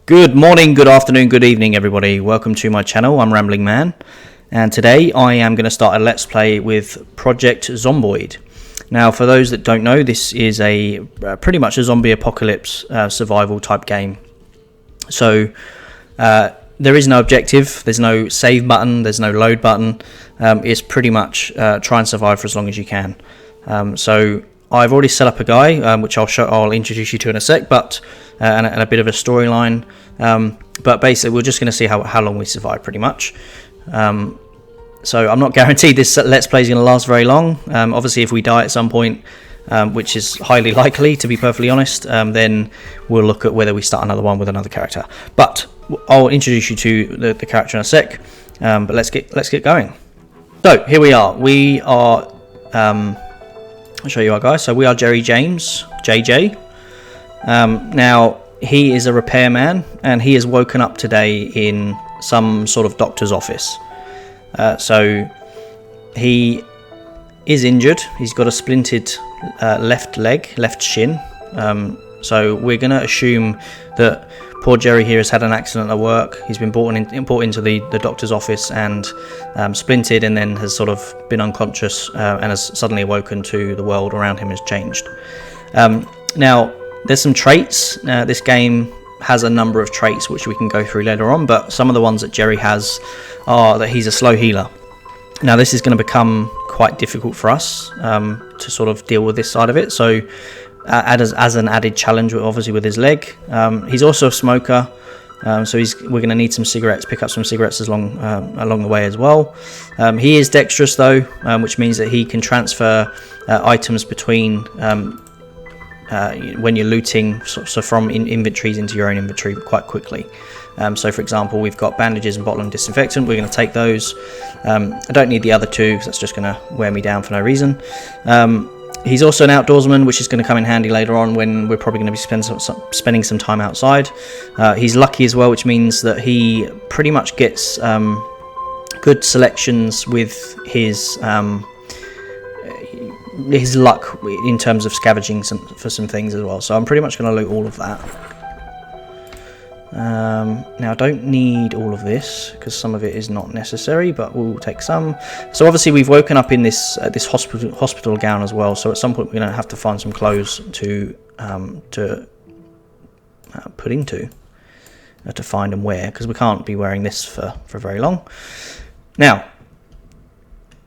Good morning, good afternoon, good evening everybody. Welcome to my channel. I'm Rambling Man, and today I am going to start a let's play with Project Zomboid. Now for those that don't know, this is a pretty much a zombie apocalypse survival type game. So there is no objective, there's no save button, there's no load button. It's pretty much try and survive for as long as you can. So I've already set up a guy, which I'll introduce you to in a sec, but and a bit of a storyline. But basically, we're just going to see how long we survive, pretty much. So I'm not guaranteed this let's play is going to last very long. Obviously, if we die at some point, which is highly likely, to be perfectly honest, then we'll look at whether we start another one with another character. But I'll introduce you to the character in a sec. But let's get going. So here we are. We are. I'll show you our guy. So we are Jerry James, JJ. Now he is a repairman, and he has woken up today in some sort of doctor's office. So he is injured. He's got a splintered left shin. So we're going to assume that poor Jerry here has had an accident at work. He's been brought into the doctor's office and splintered, and then has sort of been unconscious and has suddenly awoken to the world around him has changed. Now there's some traits. This game has a number of traits which we can go through later on, but some of the ones that Jerry has are that he's a slow healer. Now this is going to become quite difficult for us to sort of deal with this side of it. So as an added challenge, obviously with his leg. He's also a smoker, so we're going to need some cigarettes, pick up some cigarettes along the way as well. He is dexterous though, which means that he can transfer items between when you're looting, so from inventories into your own inventory quite quickly. So for example, we've got bandages and bottle and disinfectant. We're going to take those. I don't need the other two because that's just going to wear me down for no reason. He's also an outdoorsman, which is going to come in handy later on when we're probably going to be spending some time outside. He's lucky as well, which means that he pretty much gets good selections with his luck in terms of scavenging for some things as well. So I'm pretty much going to loot all of that. Now I don't need all of this because some of it is not necessary, but we'll take some. So obviously we've woken up in this hospital gown as well, so at some point we're going to have to find some clothes to put into to find and wear, because we can't be wearing this for very long. Now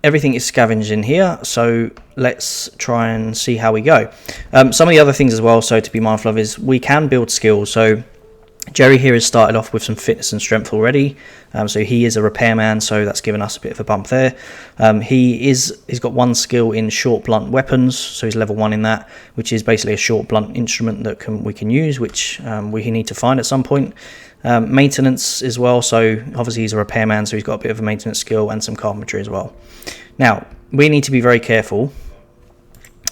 everything is scavenged in here, so let's try and see how we go. Some of the other things as well, so to be mindful of, is we can build skills. So Jerry here has started off with some fitness and strength already, so he is a repairman, so that's given us a bit of a bump there. He's got one skill in short blunt weapons, so he's level 1 in that, which is basically a short blunt instrument that we can use, which we need to find at some point. Maintenance as well, so obviously he's a repairman, so he's got a bit of a maintenance skill and some carpentry as well. Now we need to be very careful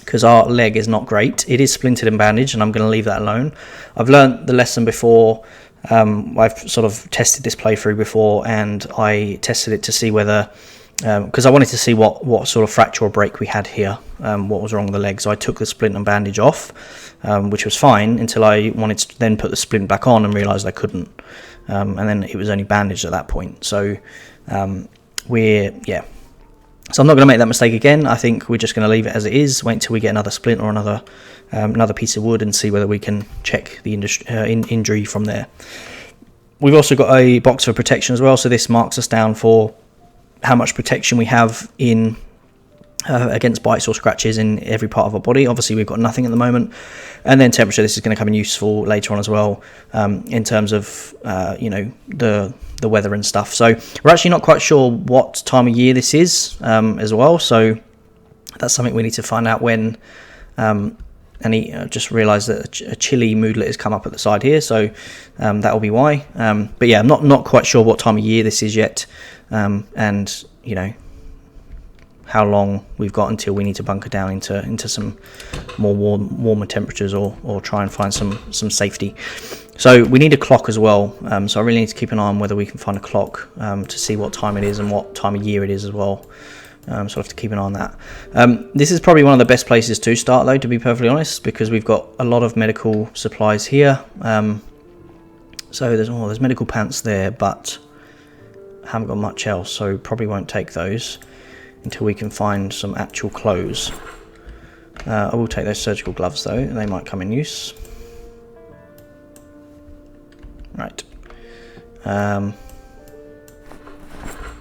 because our leg is not great. It is splintered and bandaged, and I'm going to leave that alone. I've learned the lesson before. I've sort of tested this playthrough before, and I tested it to see whether, because I wanted to see what sort of fracture or break we had here, what was wrong with the leg. So I took the splint and bandage off, which was fine until I wanted to then put the splint back on and realised I couldn't, and then it was only bandaged at that point. So So I'm not going to make that mistake again. I think we're just going to leave it as it is, wait until we get another splint or another piece of wood and see whether we can check the injury from there. We've also got a box for protection as well, so this marks us down for how much protection we have in against bites or scratches in every part of our body. Obviously we've got nothing at the moment. And then temperature, this is going to come in useful later on as well, in terms of the weather and stuff. So we're actually not quite sure what time of year this is as well, so that's something we need to find out when. And he just realised that a chilly moodlet has come up at the side here, so that will be why. But yeah, I'm not quite sure what time of year this is yet, and how long we've got until we need to bunker down into some more warmer temperatures or try and find some safety. So we need a clock as well, so I really need to keep an eye on whether we can find a clock to see what time it is and what time of year it is as well. So I'll have to keep an eye on that. This is probably one of the best places to start though, to be perfectly honest, because we've got a lot of medical supplies here. So there's medical pants there, but I haven't got much else, so probably won't take those until we can find some actual clothes. I will take those surgical gloves though, they might come in use. Right. And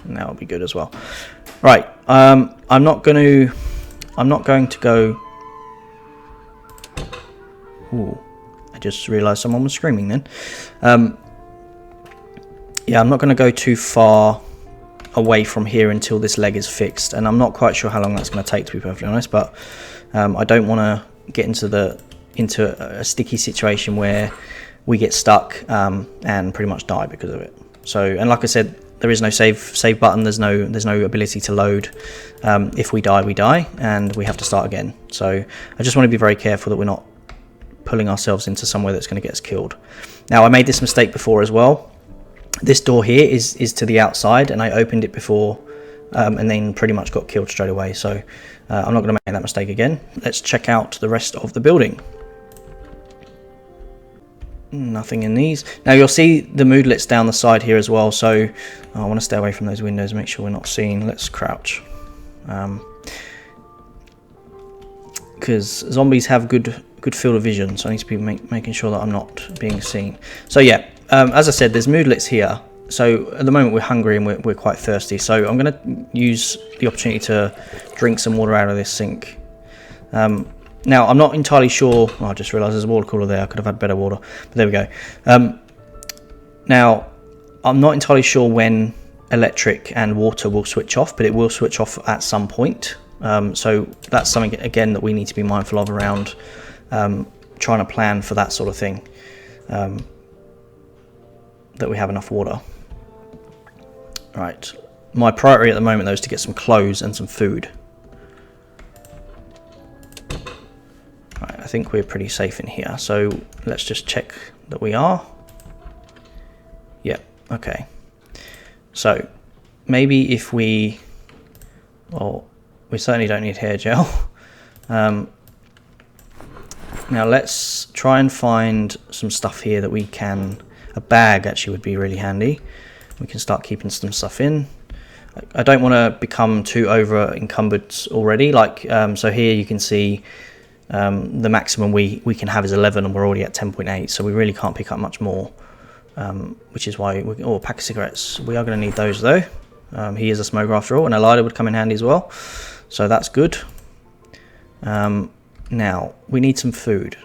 that'll be good as well. Right. I'm not going to go. Ooh, I just realised someone was screaming then. Yeah, I'm not going to go too far away from here until this leg is fixed, and I'm not quite sure how long that's going to take, to be perfectly honest. But I don't want to get into a sticky situation where we get stuck and pretty much die because of it. So, and like I said, there is no save button. There's no ability to load. If we die, we die, and we have to start again. So I just want to be very careful that we're not pulling ourselves into somewhere that's going to get us killed. Now, I made this mistake before as well. This door here is to the outside, and I opened it before and then pretty much got killed straight away. So I'm not going to make that mistake again. Let's check out the rest of the building. Nothing in these. Now you'll see the moodlets down the side here as well, so I want to stay away from those windows, make sure we're not seen. Let's crouch, because zombies have good field of vision, so I need to be making sure that I'm not being seen. So yeah, as I said, there's moodlets here. So at the moment we're hungry and we're quite thirsty, so I'm going to use the opportunity to drink some water out of this sink. Now, I'm not entirely sure. Oh, I just realised there's a water cooler there. I could have had better water. But there we go. Now, I'm not entirely sure when electric and water will switch off, but it will switch off at some point. So that's something, again, that we need to be mindful of around trying to plan for that sort of thing. That we have enough water. Right. My priority at the moment, though, is to get some clothes and some food. Right, I think we're pretty safe in here, so let's just check that we are. Yeah, okay. So maybe if we, well, we certainly don't need hair gel. Now let's try and find some stuff here that we can, a bag actually would be really handy. We can start keeping some stuff in. I don't want to become too over encumbered already, like, so here you can see the maximum we can have is 11, and we're already at 10.8, so we really can't pick up much more, which is why a pack of cigarettes. We are going to need those though. He is a smoker after all, and a lighter would come in handy as well, so that's good. Now we need some food,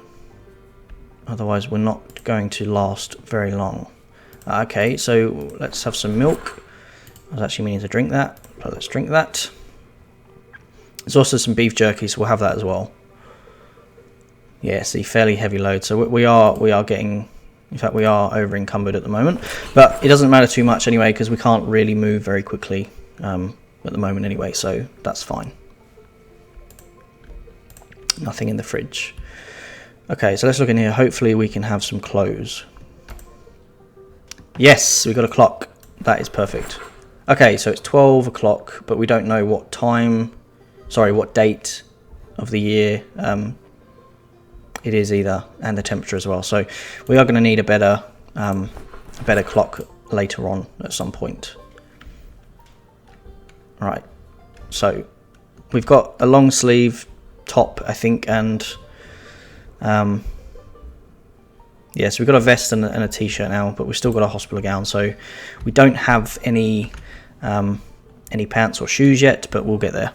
otherwise we're not going to last very long. Okay, so let's have some milk. I was actually meaning to drink that, but let's drink that. There's also some beef jerky, so we'll have that as well. Yeah, see, fairly heavy load. So we are getting, in fact, we are over encumbered at the moment. But it doesn't matter too much anyway, because we can't really move very quickly at the moment anyway. So that's fine. Nothing in the fridge. Okay, so let's look in here. Hopefully we can have some clothes. Yes, we got a clock. That is perfect. Okay, so it's 12 o'clock, but we don't know what time. Sorry, what date of the year it is either, and the temperature as well. So we are going to need a better clock later on at some point. Right, so we've got a long sleeve top, I think, and yeah, so we've got a vest and a t-shirt now, but we've still got a hospital gown, so we don't have any pants or shoes yet, but we'll get there.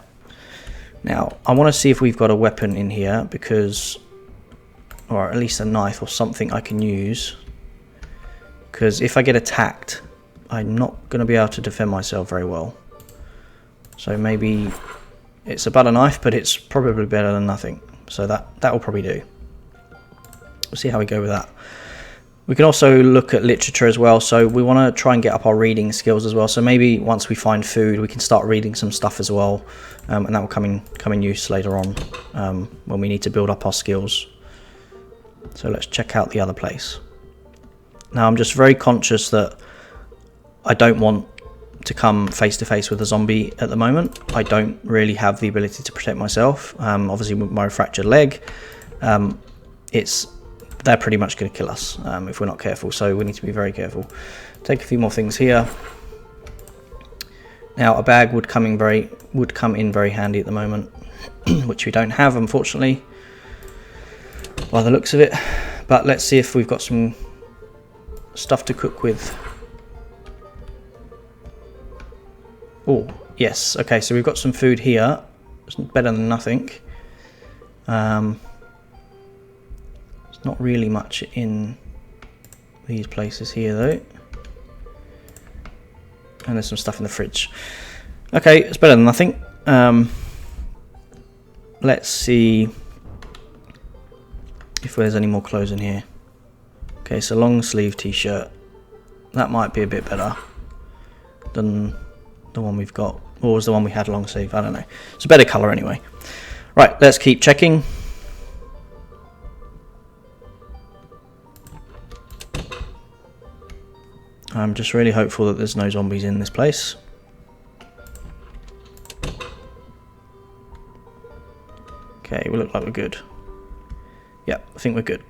Now I want to see if we've got a weapon in here, because, or at least a knife or something I can use, because if I get attacked I'm not going to be able to defend myself very well. So maybe it's a butter knife, but it's probably better than nothing, so that will probably do. We'll see how we go with that. We can also look at literature as well, so we want to try and get up our reading skills as well. So maybe once we find food we can start reading some stuff as well, and that will come in use later on when we need to build up our skills. So let's check out the other place. Now I'm just very conscious that I don't want to come face to face with a zombie at the moment. I don't really have the ability to protect myself. Obviously with my fractured leg, they're pretty much going to kill us if we're not careful, so we need to be very careful. Take a few more things here. Now a bag would come in very handy at the moment, which we don't have unfortunately by the looks of it, but let's see if we've got some stuff to cook with. Oh yes, okay, so we've got some food here. It's better than nothing. There's not really much in these places here though, and there's some stuff in the fridge. Okay, it's better than nothing. Let's see if there's any more clothes in here. Okay, so long sleeve t-shirt, that might be a bit better than the one we've got, or was the one we had long sleeve, I don't know. It's a better colour anyway. Right, let's keep checking. I'm just really hopeful that there's no zombies in this place. Okay, we look like we're good. Yeah, I think we're good.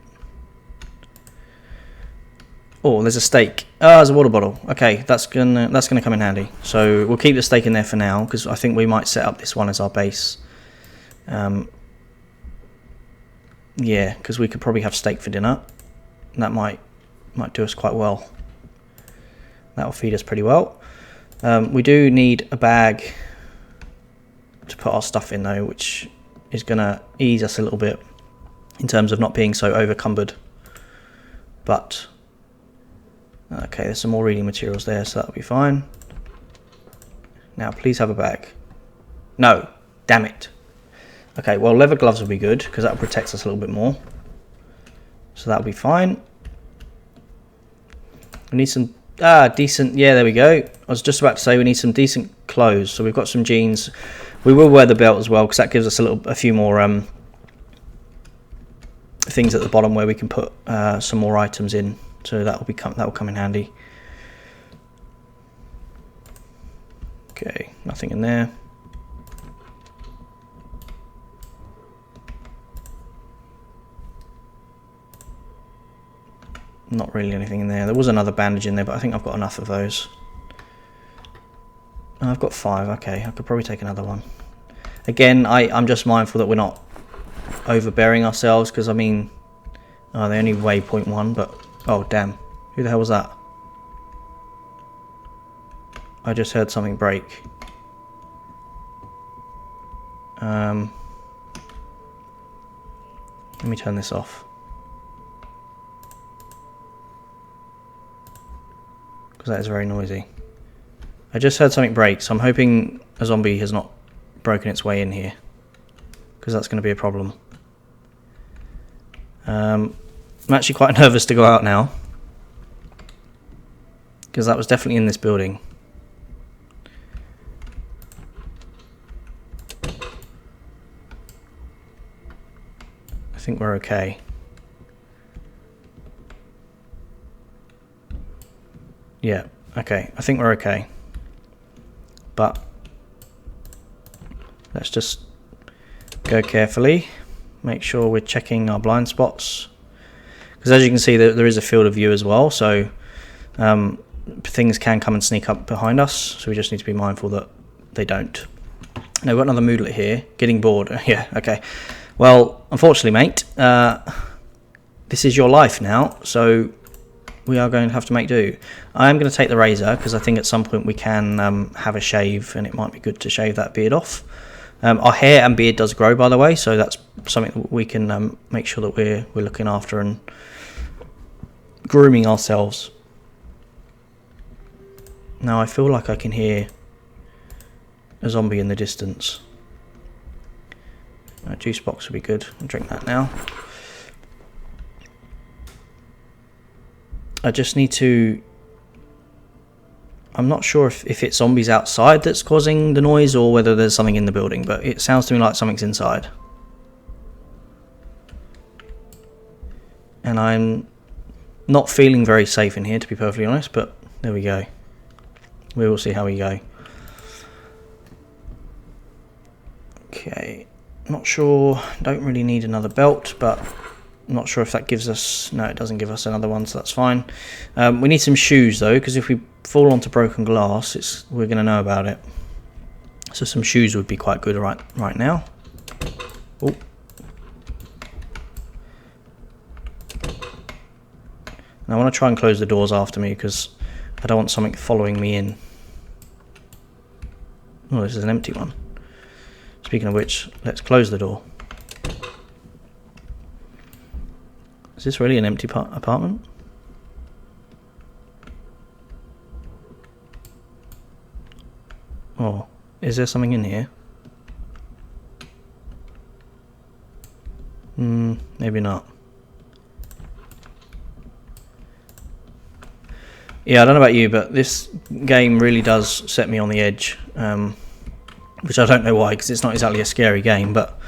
Oh, there's a steak. Oh, there's a water bottle. Okay, that's gonna come in handy. So we'll keep the steak in there for now, because I think we might set up this one as our base. Yeah, because we could probably have steak for dinner. That might do us quite well. That'll feed us pretty well. We do need a bag to put our stuff in though, which is gonna ease us a little bit in terms of not being so overcumbered. But okay, there's some more reading materials there, so that'll be fine. Now please have a bag. No, damn it. Okay, well leather gloves will be good because that'll protect us a little bit more, so that'll be fine. We need some decent, yeah, there we go. I was just about to say we need some decent clothes. So we've got some jeans. We will wear the belt as well because that gives us a few more things at the bottom where we can put some more items in. So that will come in handy. Okay, nothing in there. Not really anything in there. There was another bandage in there, but I think I've got enough of those. Oh, I've got 5. Okay, I could probably take another one. Again, I'm just mindful that we're not overbearing ourselves, because I mean, they only weigh 0.1, but oh damn, who the hell was that? I just heard something break. Let me turn this off, because that is very noisy. I just heard something break, so I'm hoping a zombie has not broken its way in here, because that's going to be a problem. I'm actually quite nervous to go out now, because that was definitely in this building. I think we're okay. Yeah, okay, I think we're okay. But let's just go carefully, make sure we're checking our blind spots, because as you can see there is a field of view as well, so things can come and sneak up behind us, so we just need to be mindful that they don't. Now we've got another moodlet here, getting bored. Yeah, okay. Well, unfortunately, mate, this is your life now, so we are going to have to make do. I am going to take the razor, because I think at some point we can have a shave, and it might be good to shave that beard off. Our hair and beard does grow, by the way, so that's something that we can make sure that we're looking after and grooming ourselves. Now I feel like I can hear a zombie in the distance. A juice box would be good. I'll drink that now. I just need to... I'm not sure if it's zombies outside that's causing the noise or whether there's something in the building, but it sounds to me like something's inside. And I'm not feeling very safe in here, to be perfectly honest, but there we go. We will see how we go. Okay, not sure, don't really need another belt, but I'm not sure if that gives us, no, it doesn't give us another one, so that's fine. We need some shoes though, because if we fall onto broken glass, we're going to know about it. So some shoes would be quite good right now. Oh. And I want to try and close the doors after me because I don't want something following me in. Oh, this is an empty one. Speaking of which, let's close the door. Is this really an empty apartment? Oh, is there something in here? Maybe not. Yeah, I don't know about you, but this game really does set me on the edge. Which I don't know why, because it's not exactly a scary game, but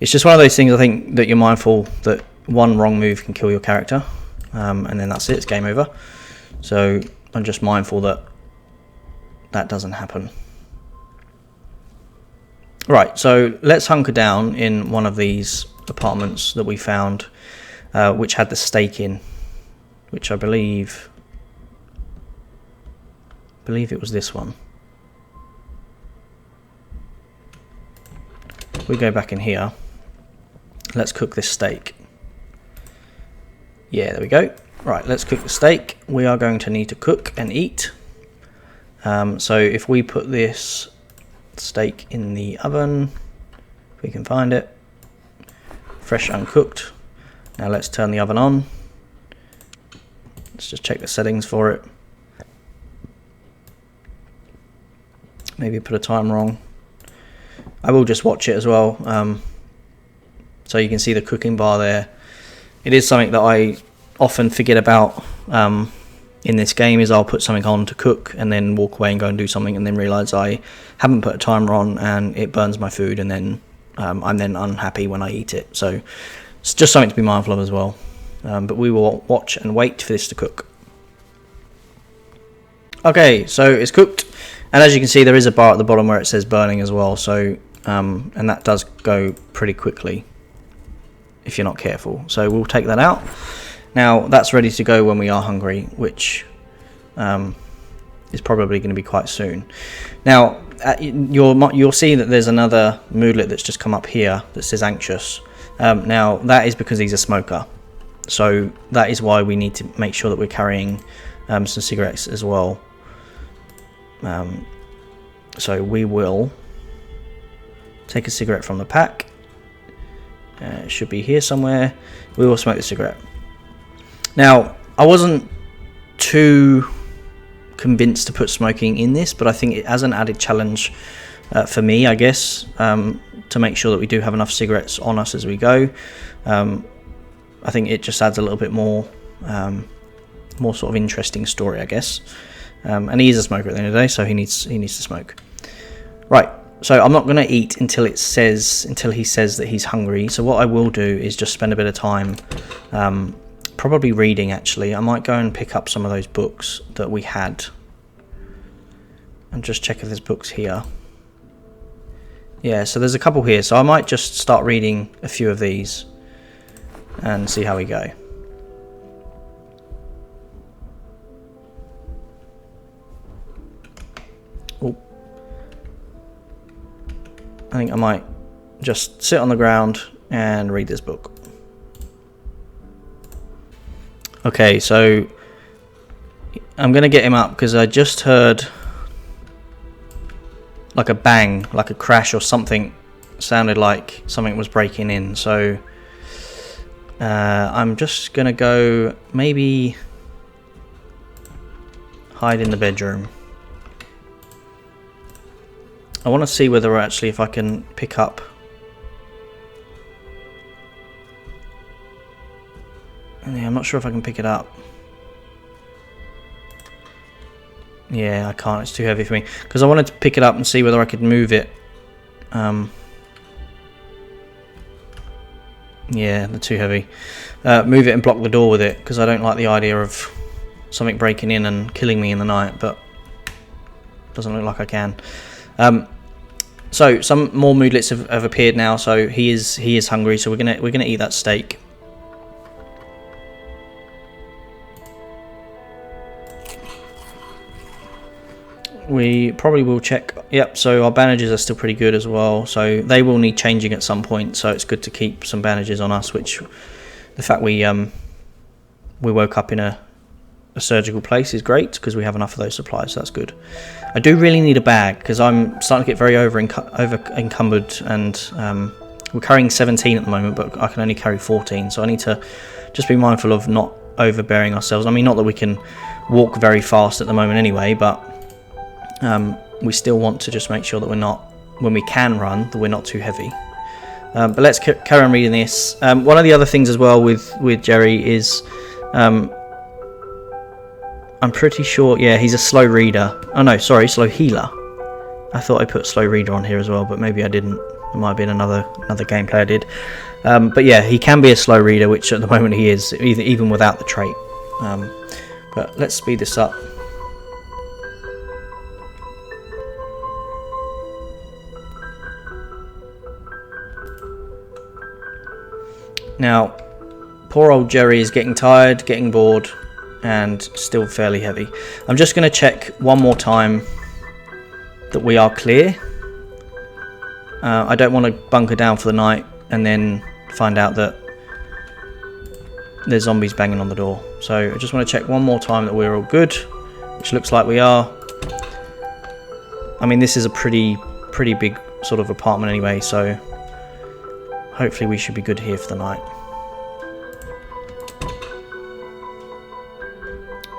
it's just one of those things I think that you're mindful that one wrong move can kill your character, and then that's it, it's game over. So I'm just mindful that that doesn't happen. Right, so let's hunker down in one of these apartments that we found, which had the stake in, which I believe it was this one. If we go back in here, let's cook this steak. Yeah, there we go. Right, let's cook the steak. We are going to need to cook and eat. So if we put this steak in the oven, if we can find it, fresh uncooked. Now let's turn the oven on. Let's just check the settings for it. Maybe put a time wrong. I will just watch it as well, so you can see the cooking bar there. It is something that I often forget about in this game, is I'll put something on to cook and then walk away and go and do something and then realise I haven't put a timer on and it burns my food, and then I'm then unhappy when I eat it. So it's just something to be mindful of as well. But we will watch and wait for this to cook. Okay, so it's cooked, and as you can see there is a bar at the bottom where it says burning as well, so and that does go pretty quickly if you're not careful. So we'll take that out. Now that's ready to go when we are hungry, which is probably going to be quite soon. Now you'll see that there's another moodlet that's just come up here that says anxious. Now that is because he's a smoker, so that is why we need to make sure that we're carrying some cigarettes as well. So we will take a cigarette from the pack. It should be here somewhere. We will smoke the cigarette. Now, I wasn't too convinced to put smoking in this, but I think it as an added challenge for me, I guess, to make sure that we do have enough cigarettes on us as we go. I think it just adds a little bit more sort of interesting story, I guess. And he is a smoker at the end of the day, so he needs to smoke. Right. So I'm not going to eat until he says that he's hungry. So what I will do is just spend a bit of time, probably reading actually. I might go and pick up some of those books that we had and just check if there's books here. Yeah, so there's a couple here. So I might just start reading a few of these and see how we go. Oh. I think I might just sit on the ground and read this book. Okay, so I'm going to get him up because I just heard like a bang, like a crash or something. Sounded like something was breaking in. So I'm just going to go maybe hide in the bedroom. I want to see whether actually if I can pick up. Yeah, I'm not sure if I can pick it up. Yeah, I can't. It's too heavy for me. Because I wanted to pick it up and see whether I could move it. Yeah, they're too heavy. Move it and block the door with it, because I don't like the idea of something breaking in and killing me in the night. But doesn't look like I can. So some more moodlets have appeared now. So he is hungry. So we're gonna eat that steak. We probably will check. Yep. So our bandages are still pretty good as well. So they will need changing at some point. So it's good to keep some bandages on us. Which the fact we woke up in a surgical place is great because we have enough of those supplies. So that's good. I do really need a bag because I'm starting to get very over encumbered, and we're carrying 17 at the moment, but I can only carry 14. So I need to just be mindful of not overbearing ourselves. I mean, not that we can walk very fast at the moment anyway, but we still want to just make sure that we're not, when we can run, that we're not too heavy. But let's carry on reading this. One of the other things as well with Jerry is I'm pretty sure, yeah, he's a slow reader. Oh no, sorry, slow healer. I thought I put slow reader on here as well, but maybe I didn't. It might have been another gameplay I did. But yeah, he can be a slow reader, which at the moment he is, even without the trait. But let's speed this up. Now, poor old Jerry is getting tired, getting bored, and still fairly heavy. I'm just going to check one more time that we are clear. I don't want to bunker down for the night and then find out that there's zombies banging on the door. So I just want to check one more time that we're all good, which looks like we are. I mean, this is a pretty big sort of apartment anyway, so hopefully we should be good here for the night.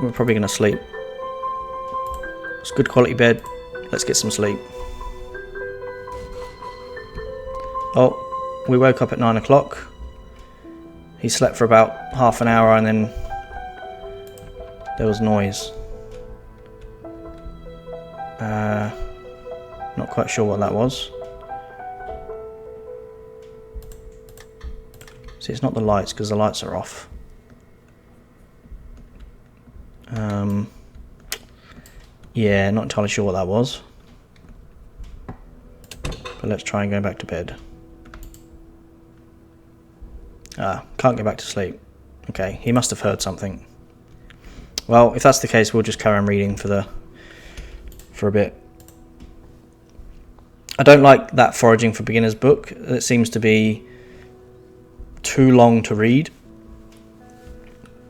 We're probably going to sleep. It's a good quality bed. Let's get some sleep. Oh, we woke up at 9 o'clock. He slept for about half an hour and then there was noise. Not quite sure what that was. See, it's not the lights because the lights are off. Yeah, not entirely sure what that was. But let's try and go back to bed. Can't get back to sleep. Okay, he must have heard something. Well, if that's the case, we'll just carry on reading for a bit. I don't like that foraging for beginners book. It seems to be too long to read.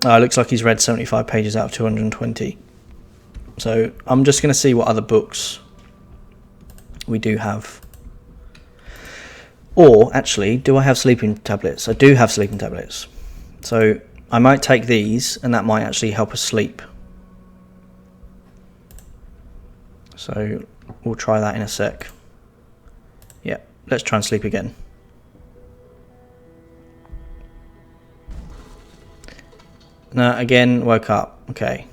It looks like he's read 75 pages out of 220. So I'm just going to see what other books we do have. Or, actually, do I have sleeping tablets? I do have sleeping tablets. So I might take these, and that might actually help us sleep. So we'll try that in a sec. Yeah, let's try and sleep again. No, again, woke up. Okay.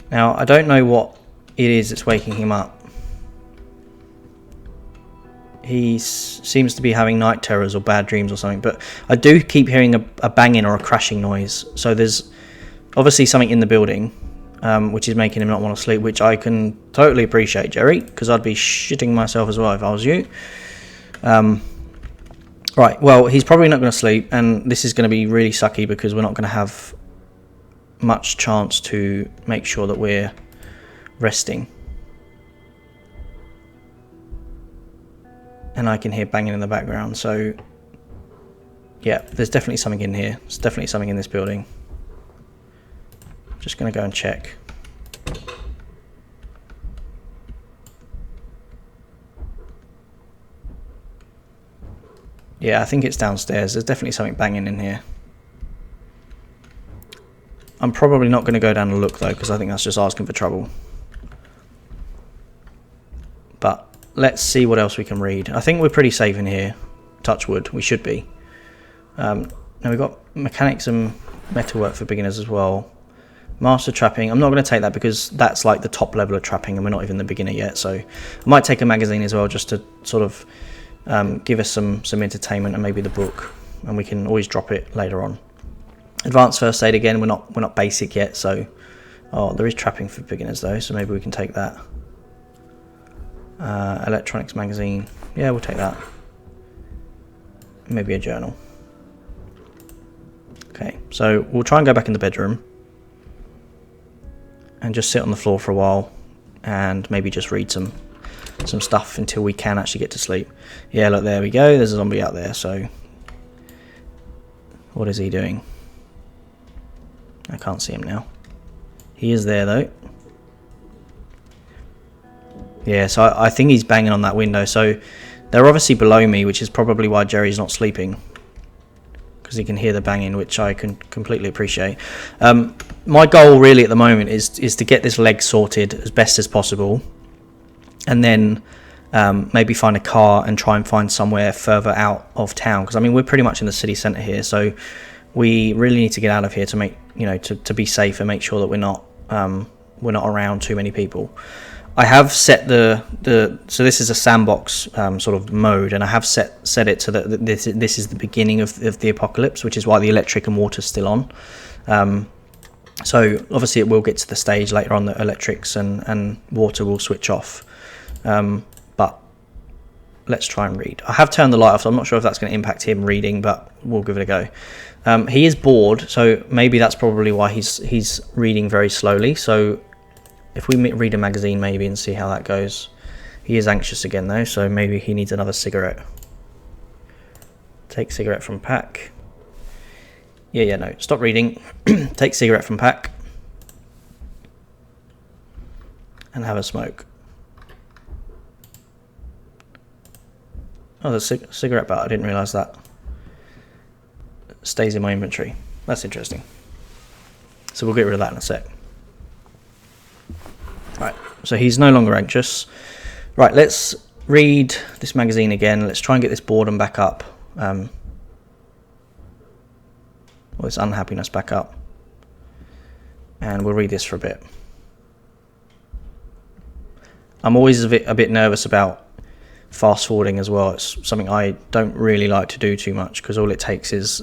Now, I don't know what it is that's waking him up. He seems to be having night terrors or bad dreams or something, but I do keep hearing a banging or a crashing noise. So there's obviously something in the building, which is making him not want to sleep, which I can totally appreciate, Jerry, because I'd be shitting myself as well if I was you. Right, well, he's probably not going to sleep, and this is going to be really sucky because we're not going to have much chance to make sure that we're resting. And I can hear banging in the background, so yeah, there's definitely something in here. There's definitely something in this building. Just going to go and check. Yeah, I think it's downstairs. There's definitely something banging in here. I'm probably not going to go down and look though, because I think that's just asking for trouble. But let's see what else we can read. I think we're pretty safe in here. Touch wood, we should be. Now we've got mechanics and metalwork for beginners as well. Master trapping, I'm not going to take that because that's like the top level of trapping and we're not even the beginner yet. So I might take a magazine as well just to sort of give us some entertainment and maybe the book. And we can always drop it later on. Advanced first aid again, we're not basic yet, so there is trapping for beginners though, so maybe we can take that. Electronics magazine. Yeah, we'll take that. Maybe a journal. Okay, so we'll try and go back in the bedroom and just sit on the floor for a while and maybe just read some stuff until we can actually get to sleep. Yeah, look, there we go. There's a zombie out there. So what is he doing? I can't see him now. He is there though. Yeah, so I think he's banging on that window. So they're obviously below me, which is probably why Jerry's not sleeping, because he can hear the banging, which I can completely appreciate. My goal really at the moment is to get this leg sorted as best as possible, and then maybe find a car and try and find somewhere further out of town, because I mean we're pretty much in the city centre here, so we really need to get out of here to make, you know, to be safe and make sure that we're not around too many people. I have set so this is a sandbox sort of mode, and I have set it so that this is the beginning of the apocalypse, which is why the electric and water's still on. So obviously it will get to the stage later on that electrics and water will switch off. But let's try and read. I have turned the light off, so I'm not sure if that's going to impact him reading, but we'll give it a go. He is bored, so maybe that's probably why he's reading very slowly. So if we read a magazine maybe and see how that goes. He is anxious again though, so maybe he needs another cigarette. Take cigarette from pack. Yeah, no, stop reading. Take cigarette from pack. And have a smoke. Oh, there's a cigarette butt, I didn't realise that. Stays in my inventory. That's interesting. So we'll get rid of that in a sec. Right, so he's no longer anxious. Right, let's read this magazine again. Let's try and get this boredom back up. Or this unhappiness back up. And we'll read this for a bit. I'm always a bit nervous about fast forwarding as well. It's something I don't really like to do too much, because all it takes is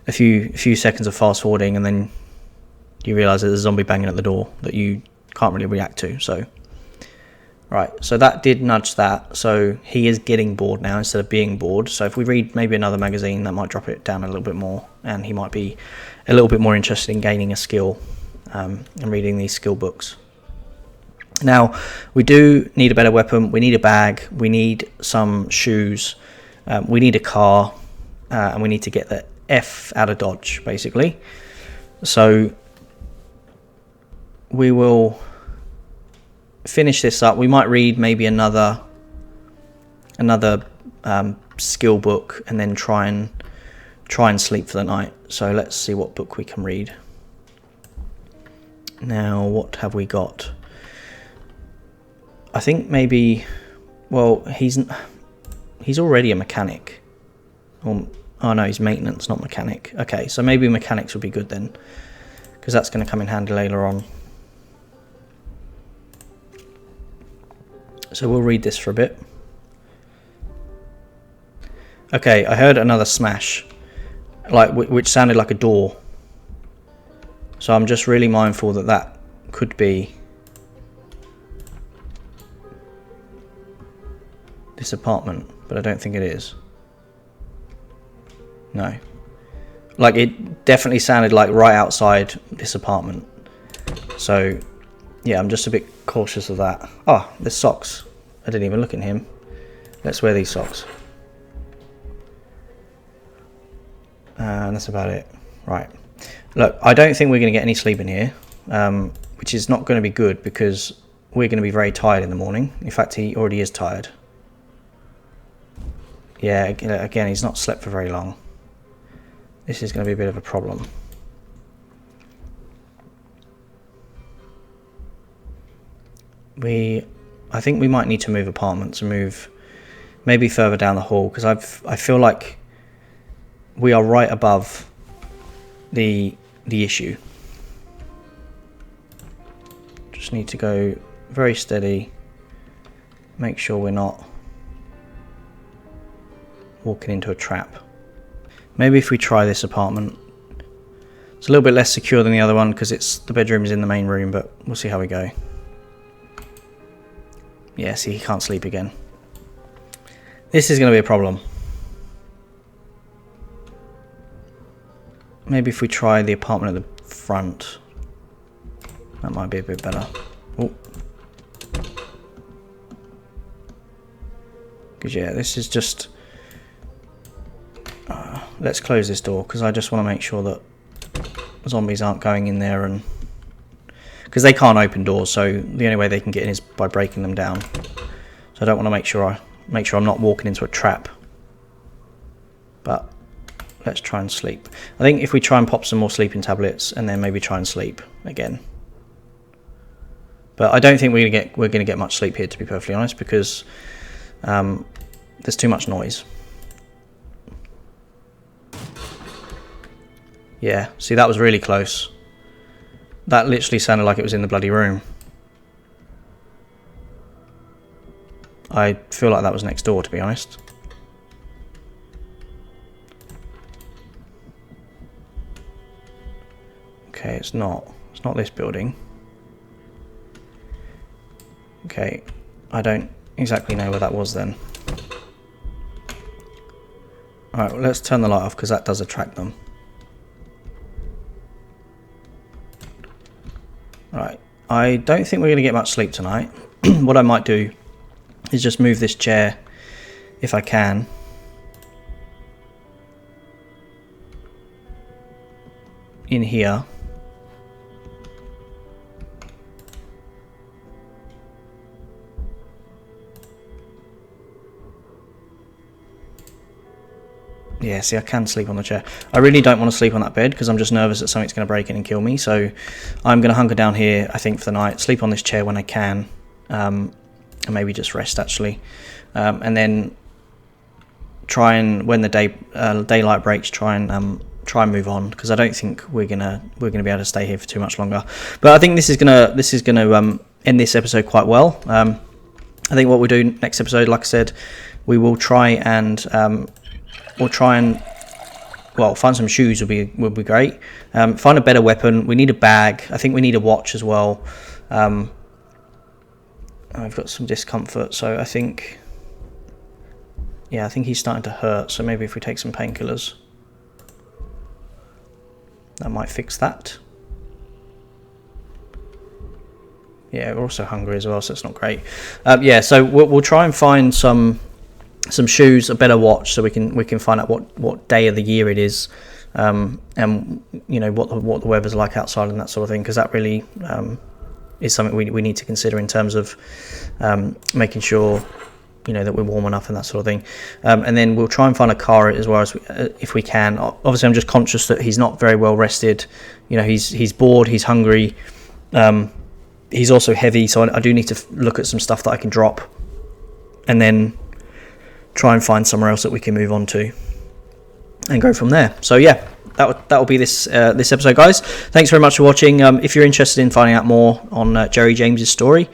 a few seconds of fast forwarding, and then you realise there's a zombie banging at the door that you can't really react to. So right, so that did nudge that, so he is getting bored now instead of being bored. So if we read maybe another magazine, that might drop it down a little bit more, and he might be a little bit more interested in gaining a skill and reading these skill books. Now we do need a better weapon, we need a bag, we need some shoes, we need a car, and we need to get the F out of Dodge basically. So we will finish this up. We might read maybe another skill book, and then try and sleep for the night. So let's see what book we can read. Now, what have we got? I think maybe, well, he's already a mechanic. Oh no, he's maintenance, not mechanic. Okay, so maybe mechanics would be good then, because that's going to come in handy later on. So we'll read this for a bit. Okay, I heard another smash, which sounded like a door. So I'm just really mindful that could be this apartment, but I don't think it is. No. Like, it definitely sounded like right outside this apartment. So yeah, I'm just a bit cautious of that. Oh, there's socks. I didn't even look at him. Let's wear these socks. And that's about it. Right. Look, I don't think we're going to get any sleep in here, which is not going to be good, because we're going to be very tired in the morning. In fact, he already is tired. Yeah, again, he's not slept for very long. This is going to be a bit of a problem. I think we might need to move apartments and move maybe further down the hall, because I feel like we are right above the issue. Just need to go very steady, make sure we're not walking into a trap. Maybe if we try this apartment. It's a little bit less secure than the other one, because the bedroom is in the main room, but we'll see how we go. Yeah, see, he can't sleep again. This is going to be a problem. Maybe if we try the apartment at the front, that might be a bit better. Oh. Because yeah, this is just... let's close this door, because I just want to make sure that zombies aren't going in there, and because they can't open doors, so the only way they can get in is by breaking them down. So I don't want to make sure I'm not walking into a trap. But let's try and sleep. I think if we try and pop some more sleeping tablets and then maybe try and sleep again. But I don't think we're gonna get much sleep here, to be perfectly honest, because there's too much noise. Yeah, see, that was really close. That literally sounded like it was in the bloody room. I feel like that was next door, to be honest. Okay, it's not. It's not this building. Okay, I don't exactly know where that was then. Alright, well, let's turn the light off, because that does attract them. Right, I don't think we're going to get much sleep tonight. What I might do is just move this chair, if I can. In here. Yeah, see, I can sleep on the chair. I really don't want to sleep on that bed because I'm just nervous that something's going to break in and kill me. So I'm going to hunker down here, I think, for the night. Sleep on this chair when I can. And maybe just rest, actually. And then try and, when the daylight breaks, try and move on, because I don't think we're gonna be able to stay here for too much longer. But I think this is gonna end this episode quite well. I think what we'll do next episode, like I said, we will try and find some shoes will be great. Find a better weapon. We need a bag. I think we need a watch as well. I've got some discomfort, so I think he's starting to hurt. So maybe if we take some painkillers, that might fix that. Yeah, we're also hungry as well, so it's not great. So we'll try and find some shoes, a better watch, so we can find out what day of the year it is, and you know what the weather's like outside and that sort of thing, because that really is something we need to consider in terms of making sure, you know, that we're warm enough and that sort of thing. And then we'll try and find a car as well, as if we can. Obviously, I'm just conscious that he's not very well rested. You know, he's bored, he's hungry, he's also heavy, so I do need to look at some stuff that I can drop, and then try and find somewhere else that we can move on to and go from there. So yeah, that will be this episode, guys. Thanks very much for watching. If you're interested in finding out more on Jerry James's story,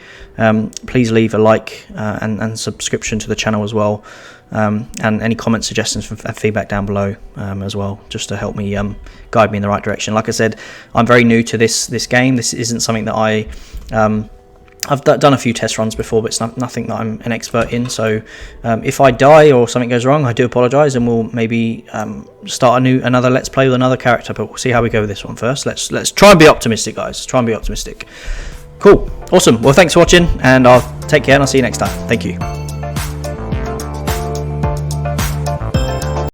please leave a like and subscription to the channel as well, and any comments, suggestions, and feedback down below as well, just to help me guide me in the right direction. Like I said, I'm very new to this game. This isn't something that I've done a few test runs before, but it's nothing that I'm an expert in. So if I die or something goes wrong, I do apologise, and we'll maybe start another Let's Play with another character. But we'll see how we go with this one first. Let's try and be optimistic, guys. Let's try and be optimistic. Cool, awesome. Well, thanks for watching, and I'll take care, and I'll see you next time. Thank you.